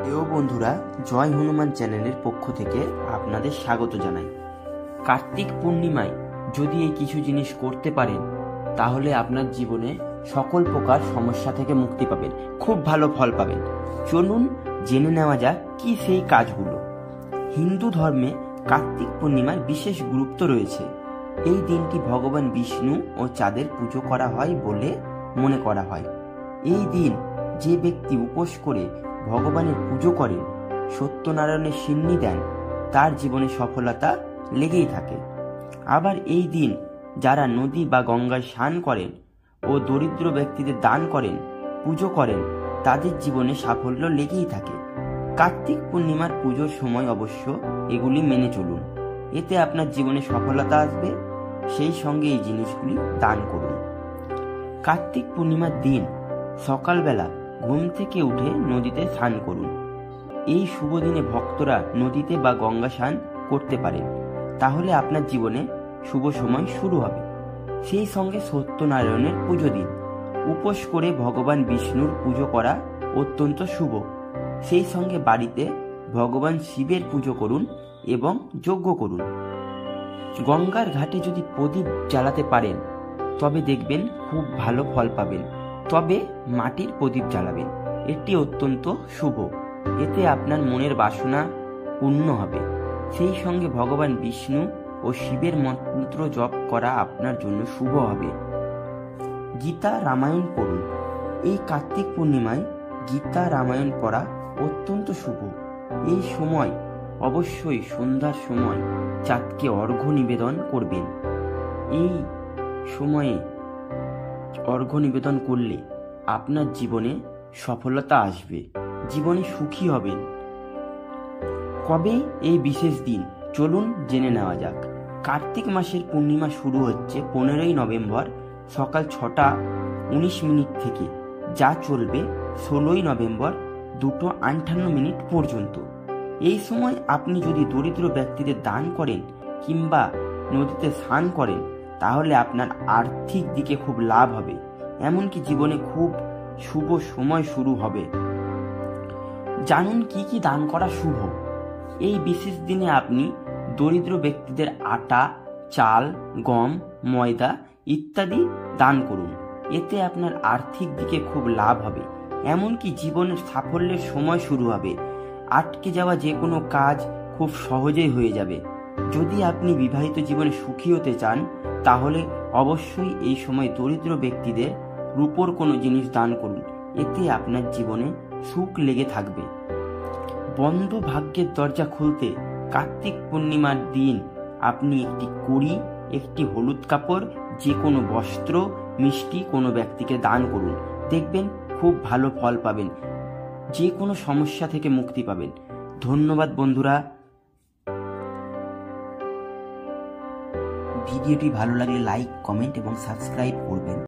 প্রিয় বন্ধুরা, জয় হনুমান চ্যানেলের পক্ষ থেকে আপনাদের স্বাগত জানাই। কার্তিক পূর্ণিমায় যদি এই কিছু জিনিস করতে পারেন, তাহলে আপনার জীবনে সকল প্রকার সমস্যা থেকে মুক্তি পাবেন, খুব ভালো ফল পাবেন। চলুন জেনে নেওয়া যাক কি সেই কাজগুলো। হিন্দু ধর্মে কার্তিক পূর্ণিমার বিশেষ গুরুত্ব রয়েছে। এই দিনটি ভগবান বিষ্ণু ও চাঁদের পুজো করা হয় বলে মনে করা হয়। এই দিন যে ব্যক্তি উপোস করে ভগবানের পুজো করেন, সত্যনারায়ণের সিন্নি দেন, তার জীবনে সফলতা লেগেই থাকে। আবার এই দিন যারা নদী বা গঙ্গায় স্নান করেন ও দরিদ্র ব্যক্তিদের দান করেন, পুজো করেন, তাদের জীবনে সাফল্য লেগেই থাকে। কার্তিক পূর্ণিমার পুজোর সময় অবশ্য এগুলি মেনে চলুন, এতে আপনার জীবনে সফলতা আসবে। সেই সঙ্গে এই জিনিসগুলি দান করুন। কার্তিক পূর্ণিমার দিন সকালবেলা ঘুম থেকে উঠে নদীতে স্নান করুন। এই শুভ দিনে ভক্তরা নদীতে বা গঙ্গা স্নান করতে পারেন, তাহলে আপনার জীবনে শুভ সময় শুরু হবে। সেই সঙ্গে সত্যনারায়ণের পুজো দিন। উপোস করে ভগবান বিষ্ণুর পুজো করা অত্যন্ত শুভ। সেই সঙ্গে বাড়িতে ভগবান শিবের পুজো করুন এবং যজ্ঞ করুন। গঙ্গার ঘাটে যদি প্রদীপ জ্বালাতে পারেন, তবে দেখবেন খুব ভালো ফল পাবেন। তবে মাটির প্রদীপ জ্বালাবেন, এটি অত্যন্ত শুভ। এতে আপনার মনের বাসনা পূর্ণ হবে। সেই সঙ্গে ভগবান বিষ্ণু ও শিবের মন্ত্র জপ করা আপনার জন্য শুভ হবে। গীতা রামায়ণ পড়ুন। এই কার্তিক পূর্ণিমায় গীতা রামায়ণ পড়া অত্যন্ত শুভ। এই সময় অবশ্যই সন্ধ্যার সময় চাঁদকে অর্ঘ্য নিবেদন করবেন। এই সময়ে অর্ঘ্য নিবেদন করলে আপনার জীবনে সফলতা আসবে, জীবনে সুখী হবেন। কবে এই বিশেষ দিন, চলুন জেনে নেওয়া যাক। কার্তিক মাসের পূর্ণিমা শুরু হচ্ছে 15ই নভেম্বর সকাল 6:19 থেকে, যা চলবে 16ই নভেম্বর 2:58 পর্যন্ত। এই সময় আপনি যদি দরিদ্র ব্যক্তিদের দান করেন কিংবা নদীতে স্নান করেন, তাহলে আপনার আর্থিক দিকে খুব লাভ হবে, এমনকি জীবনে খুব শুভ সময় শুরু হবে। জানুন কি কি দান করা শুভ। এই বিশেষ দিনে আপনি দরিদ্র ব্যক্তিদের আটা, চাল, গম, ময়দা ইত্যাদি দান করুন। এতে আপনার আর্থিক দিকে খুব লাভ হবে, এমনকি জীবনের সাফল্যের সময় শুরু হবে। আটকে যাওয়া যে কোনো কাজ খুব সহজেই হয়ে যাবে। যদি আপনি বিবাহিত জীবনে সুখী হতে চান, তাহলে অবশ্যই এই সময় দরিদ্র ব্যক্তিদের রূপোর কোনো জিনিস দান করুন। এতে আপনার জীবনে সুখ লেগে থাকবে। বন্ধ ভাগ্যের দরজা খুলতে কার্তিক পূর্ণিমার দিন আপনি একটি কড়ি, একটি হলুদ কাপড়, যে কোনো বস্ত্র, মিষ্টি কোনো ব্যক্তিকে দান করুন। দেখবেন খুব ভালো ফল পাবেন, যে কোনো সমস্যা থেকে মুক্তি পাবেন। ধন্যবাদ বন্ধুরা। ভিডিওটি ভালো লাগলে লাইক, কমেন্ট এবং সাবস্ক্রাইব করবেন।